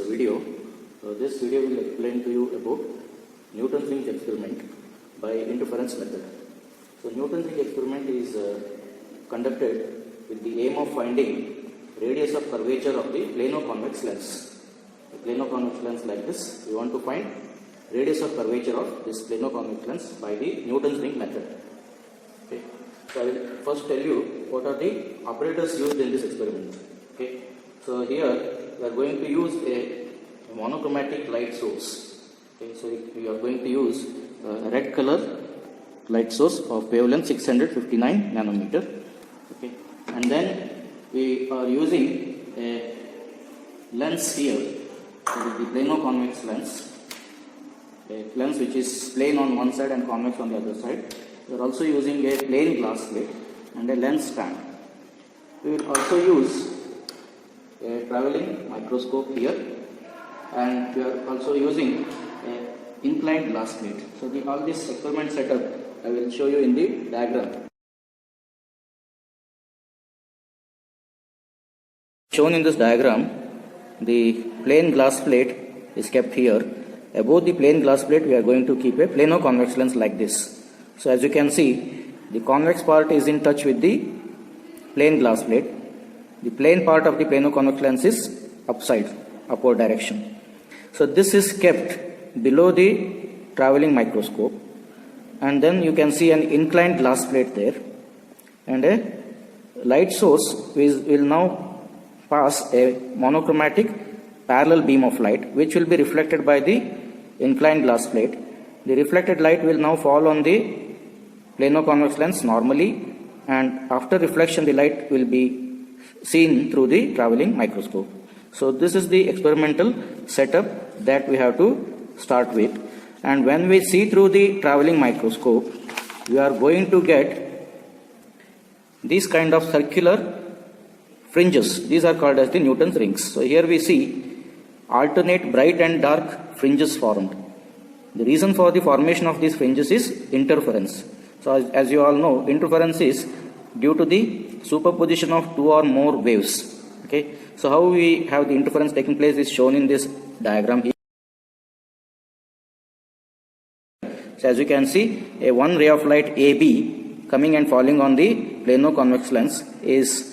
video. This video will explain to you about Newton's rings experiment by interference method. So Newton's ring experiment is conducted with the aim of finding radius of curvature of the plano-convex lens. The plano-convex lens like this, we want to find radius of curvature of this plano-convex lens by the Newton's ring method. Okay. So I will first tell you what are the operators used in this experiment. Okay. So here we are going to use a monochromatic light source. Okay. So we are going to use a red color light source of wavelength 659 nanometer. Okay. And then we are using a lens here, the plano-convex lens. A lens which is plane on one side and convex on the other side. We are also using a plain glass plate and a lens stand. We will also use a travelling microscope here, and we are also using an inclined glass plate. So all this experiment setup I will show you in the diagram. Shown in this diagram, the plain glass plate is kept here. Above the plain glass plate, we are going to keep a plano-convex lens like this. So as you can see, the convex part is in touch with the plain glass plate. The plane part of the plano-convex lens is upward direction. So this is kept below the travelling microscope, and then you can see an inclined glass plate there, and a light source will now pass a monochromatic parallel beam of light, which will be reflected by the inclined glass plate. The reflected light will now fall on the plano-convex lens normally, and after reflection the light will be seen through the travelling microscope. So this is the experimental setup that we have to start with, and when we see through the travelling microscope, we are going to get these kind of circular fringes. These are called as the Newton's rings. So here we see alternate bright and dark fringes formed. The reason for the formation of these fringes is interference. So as you all know, interference is due to the superposition of two or more waves. Okay. So how we have the interference taking place is shown in this diagram here. So as you can see, a one ray of light AB coming and falling on the plano-convex lens is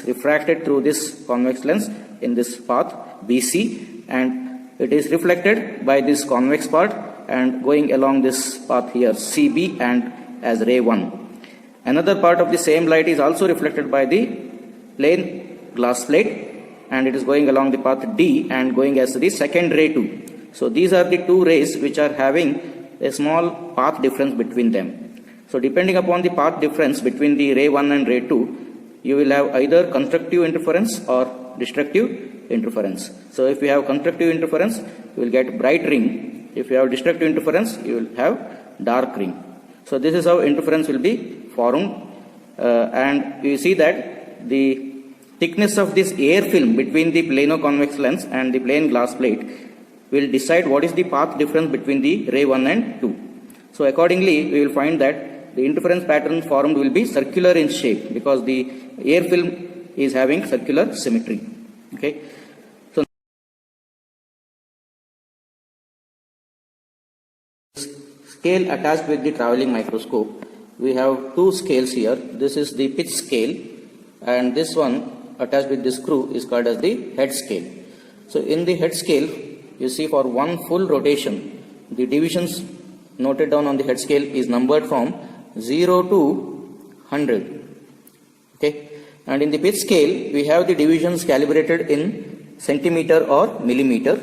refracted through this convex lens in this path BC, and it is reflected by this convex part and going along this path here CB and as ray 1. Another part of the same light is also reflected by the plain glass plate, and it is going along the path D and going as the second ray 2. So these are the two rays which are having a small path difference between them. So depending upon the path difference between the ray 1 and ray 2, you will have either constructive interference or destructive interference. So if you have constructive interference, you will get bright ring. If you have destructive interference, you will have dark ring. So this is how interference will be formed, and you see that the thickness of this air film between the plano-convex lens and the plain glass plate will decide what is the path difference between the ray 1 and 2. So accordingly, we will find that the interference pattern formed will be circular in shape because the air film is having circular symmetry. Okay. So scale attached with the travelling microscope, we have two scales here. This is the pitch scale, and this one attached with this screw is called as the head scale. So in the head scale, you see for one full rotation, the divisions noted down on the head scale is numbered from 0 to 100. Okay. And in the pitch scale, we have the divisions calibrated in centimeter or millimeter.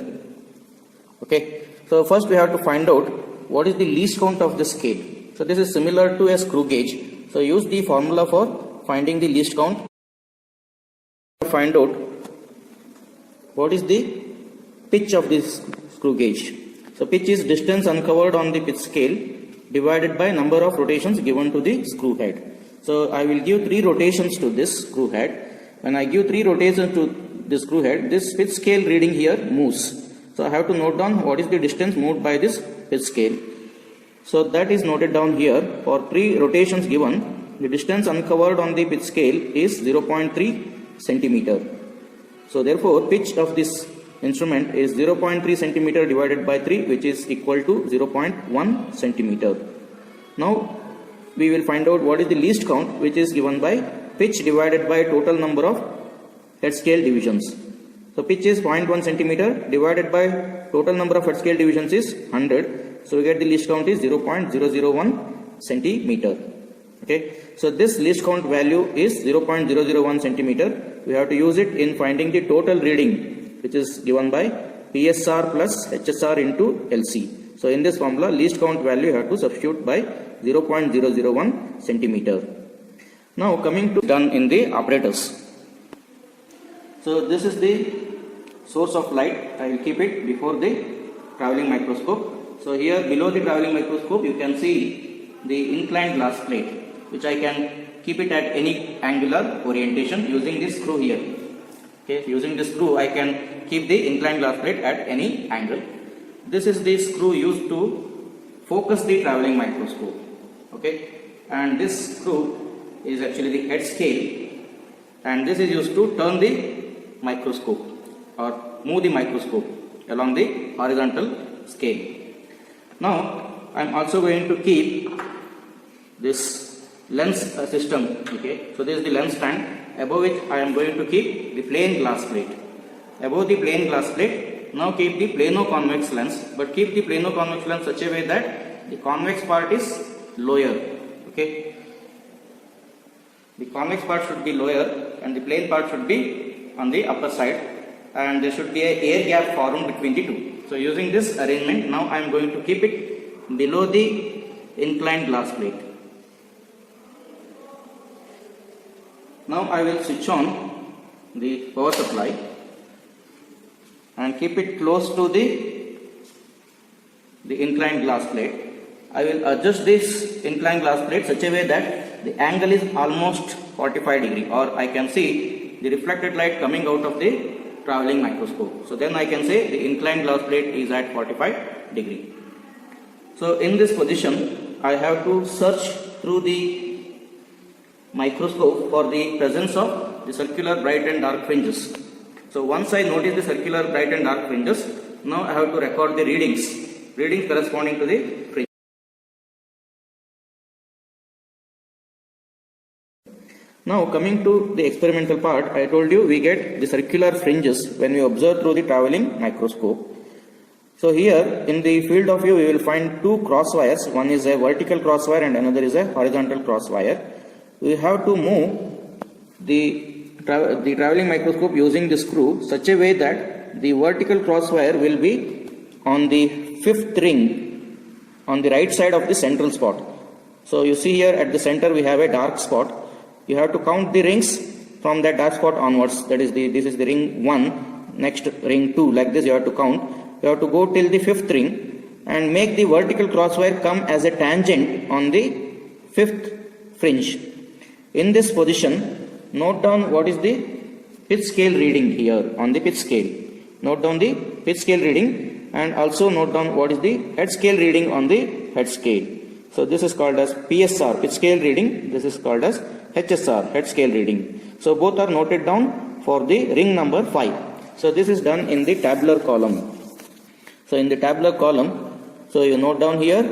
Okay. So first we have to find out what is the least count of the scale. So this is similar to a screw gauge. So use the formula for finding the least count. Find out what is the pitch of this screw gauge. So pitch is distance uncovered on the pitch scale divided by number of rotations given to the screw head. So I will give 3 rotations to this screw head. When I give 3 rotations to this screw head, this pitch scale reading here moves. So I have to note down what is the distance moved by this pitch scale. So that is noted down here. For 3 rotations given, the distance uncovered on the pitch scale is 0.3 centimeter. So therefore pitch of this instrument is 0.3 centimeter divided by 3, which is equal to 0.1 centimeter. Now we will find out what is the least count, which is given by pitch divided by total number of head scale divisions. So pitch is 0.1 centimeter divided by total number of head scale divisions is 100. So we get the least count is 0.001 centimeter. Okay. So this least count value is 0.001 centimeter. We have to use it in finding the total reading, which is given by PSR plus HSR into LC. So in this formula, least count value you have to substitute by 0.001 centimeter. Now coming to done in the apparatus. So this is the source of light. I will keep it before the travelling microscope. So here below the travelling microscope you can see the inclined glass plate, which I can keep it at any angular orientation using this screw here. Okay, using this screw I can keep the inclined glass plate at any angle. This is the screw used to focus the travelling microscope. Okay, and this screw is actually the head scale, and this is used to turn the microscope or move the microscope along the horizontal scale. Now I am also going to keep this lens system. Okay, so this is the lens stand, above which I am going to keep the plain glass plate. Above the plain glass plate, now keep the plano-convex lens, but keep the plano-convex lens such a way that the convex part is lower. Okay, the convex part should be lower and the plane part should be on the upper side, and there should be an air gap formed between the two. So using this arrangement, now I am going to keep it below the inclined glass plate. Now I will switch on the power supply and keep it close to the inclined glass plate. I will adjust this inclined glass plate such a way that the angle is almost 45 degree, or I can see the reflected light coming out of the travelling microscope. So then I can say the inclined glass plate is at 45 degree. So in this position, I have to search through the microscope for the presence of the circular bright and dark fringes. So once I notice the circular bright and dark fringes, now I have to record the readings corresponding to the fringe. Now coming to the experimental part, I told you we get the circular fringes when we observe through the travelling microscope. So here in the field of view we will find two cross wires. One is a vertical cross wire and another is a horizontal cross wire. We have to move the travelling microscope using the screw such a way that the vertical cross wire will be on the fifth ring on the right side of the central spot. So you see here at the center we have a dark spot. You have to count the rings from that dark spot onwards. That is this is the ring 1, next ring 2, like this you have to count. You have to go till the fifth ring and make the vertical crosswire come as a tangent on the fifth fringe. In this position, note down what is the pitch scale reading here on the pitch scale. Note down the pitch scale reading and also note down what is the head scale reading on the head scale. So this is called as PSR, pitch scale reading. This is called as HSR, head scale reading. So both are noted down for the ring number 5. So this is done in the tabular column. So in the tabular column, so you note down here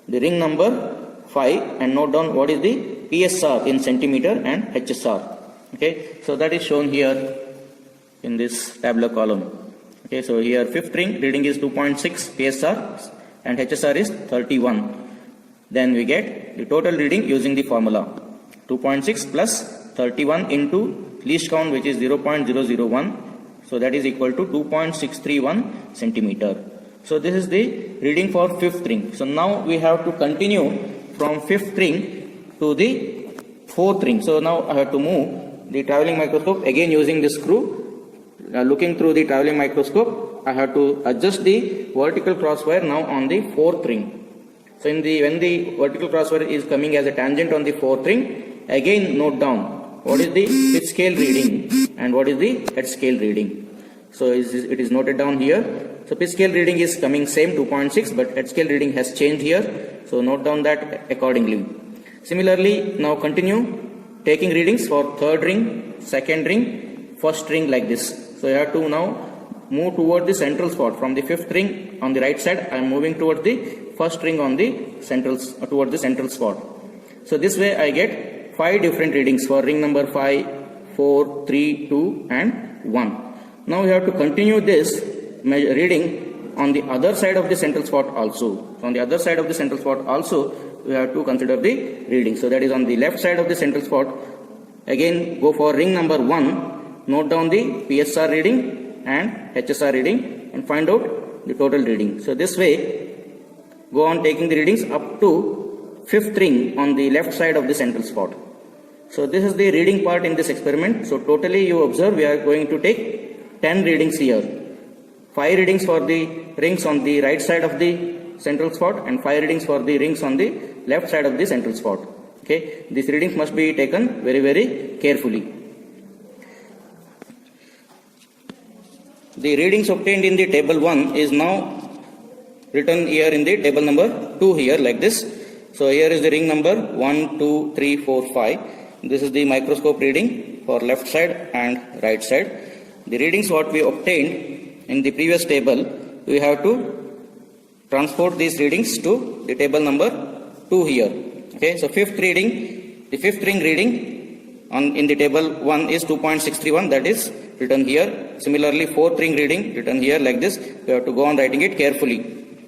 the ring number 5 and note down what is the PSR in centimeter and HSR. Okay, so that is shown here in this tabular column. Okay, so here fifth ring reading is 2.6 PSR and HSR is 31. Then we get the total reading using the formula 2.6 plus 31 into least count, which is 0.001. So that is equal to 2.631 centimeter. So this is the reading for fifth ring. So now we have to continue from fifth ring to the fourth ring. So now I have to move the travelling microscope again using the screw. Looking through the travelling microscope, I have to adjust the vertical crosswire now on the fourth ring. So when the vertical crosswire is coming as a tangent on the fourth ring, again note down what is the pitch scale reading and what is the head scale reading. So it is noted down here. So pitch scale reading is coming same 2.6, but head scale reading has changed here. So note down that accordingly. Similarly, now continue taking readings for third ring, second ring, first ring, like this. So you have to now move toward the central spot. From the fifth ring on the right side, I am moving towards the first ring on the towards the central spot. So this way I get 5 different readings for ring number 5, 4, 3, 2 and 1. Now we have to continue this reading on the other side of the central spot also. On the other side of the central spot also, we have to consider the reading. So that is on the left side of the central spot. Again, go for ring number 1, note down the PSR reading and HSR reading and find out the total reading. So this way, go on taking the readings up to 5th ring on the left side of the central spot. So this is the reading part in this experiment. So totally you observe we are going to take 10 readings here. 5 readings for the rings on the right side of the central spot and 5 readings for the rings on the left side of the central spot. Okay, these readings must be taken very, very carefully. The readings obtained in the table 1 is now written here in the table number 2 here like this. So here is the ring number 1, 2, 3, 4, 5. This is the microscope reading for left side and right side. The readings what we obtained in the previous table, we have to transport these readings to the table number 2 here. Okay, so the 5th ring reading in the table 1 is 2.631, that is written here. Similarly, 4th ring reading written here like this. You have to go on writing it carefully.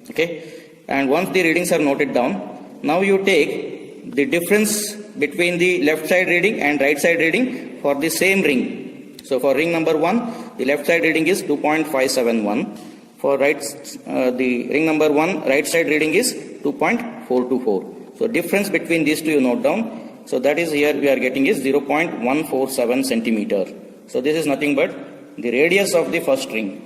Okay, and once the readings are noted down, now you take the difference between the left side reading and right side reading for the same ring. So for ring number 1, the left side reading is 2.571. For the ring number 1, right side reading is 2.424. So difference between these two you note down. So that is here we are getting is 0.147 centimeter. So this is nothing but the radius of the first ring.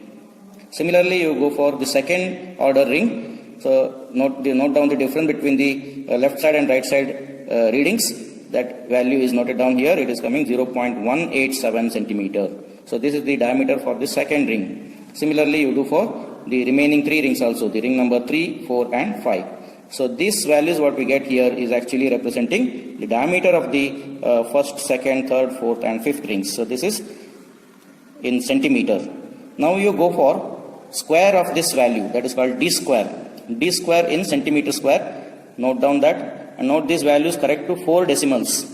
Similarly, you go for the second order ring. So note down the difference between the left side and right side readings. That value is noted down here. It is coming 0.187 centimeter. So this is the diameter for the second ring. Similarly, you do for the remaining 3 rings also, the ring number 3, 4 and 5. So these values what we get here is actually representing the diameter of the first, second, third, fourth and 5th rings. So this is in centimeter. Now you go for square of this value, that is called d square. D square in centimeter square. Note down that and note these values correct to 4 decimals.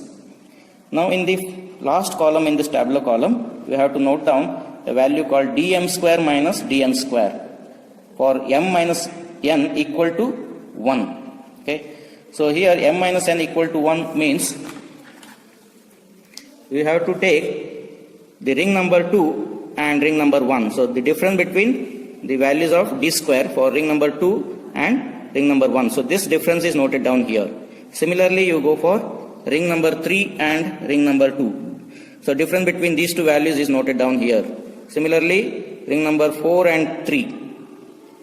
Now in the last column in this tabular column, we have to note down a value called dm square minus dn square for m minus n equal to 1. Okay. So here m minus n equal to 1 means we have to take the ring number 2 and ring number 1. So the difference between the values of d square for ring number 2 and ring number 1. So this difference is noted down here. Similarly, you go for ring number 3 and ring number 2. So difference between these two values is noted down here. Similarly, ring number 4 and 3,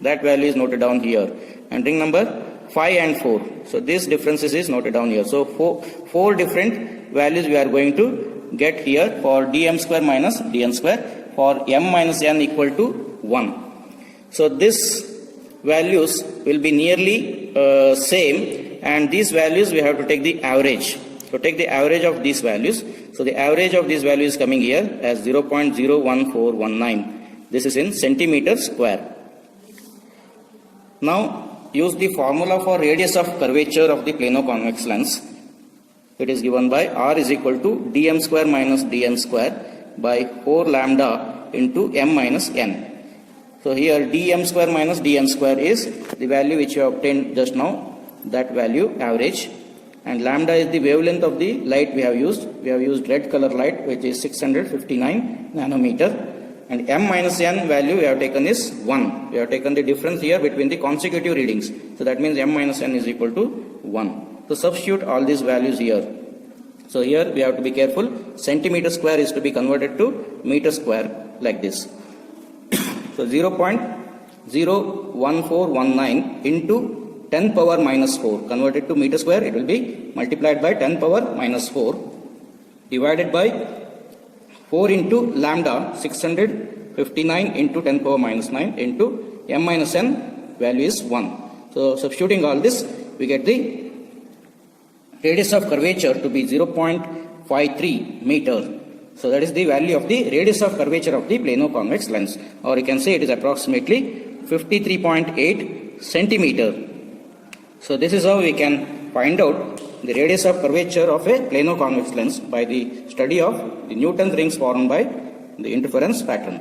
that value is noted down here. And ring number 5 and 4. So this differences is noted down here. So four different values we are going to get here for dm square minus dn square for m minus n equal to 1. So this values will be nearly same, and these values we have to take the average. So take the average of these values. So the average of these values is coming here as 0.01419. This is in centimeter square. Now use the formula for radius of curvature of the plano-convex lens. It is given by r is equal to dm square minus dn square by 4 lambda into m minus n. So here dm square minus dn square is the value which you obtained just now, that value average, and lambda is the wavelength of the light we have used. We have used red color light, which is 659 nanometer, and m minus n value we have taken is 1. We have taken the difference here between the consecutive readings. So that means m minus n is equal to 1. So substitute all these values here. So here we have to be careful. Centimeter square is to be converted to meter square like this. So 0.01419 into 10 power minus 4 converted to meter square, it will be multiplied by 10 power minus 4 divided by 4 into lambda 659 into 10 power minus 9 into m minus n value is 1. So substituting all this, we get the radius of curvature to be 0.53 meter. So that is the value of the radius of curvature of the plano-convex lens, or you can say it is approximately 53.8 centimeter. So this is how we can find out the radius of curvature of a plano-convex lens by the study of the Newton's rings formed by the interference pattern.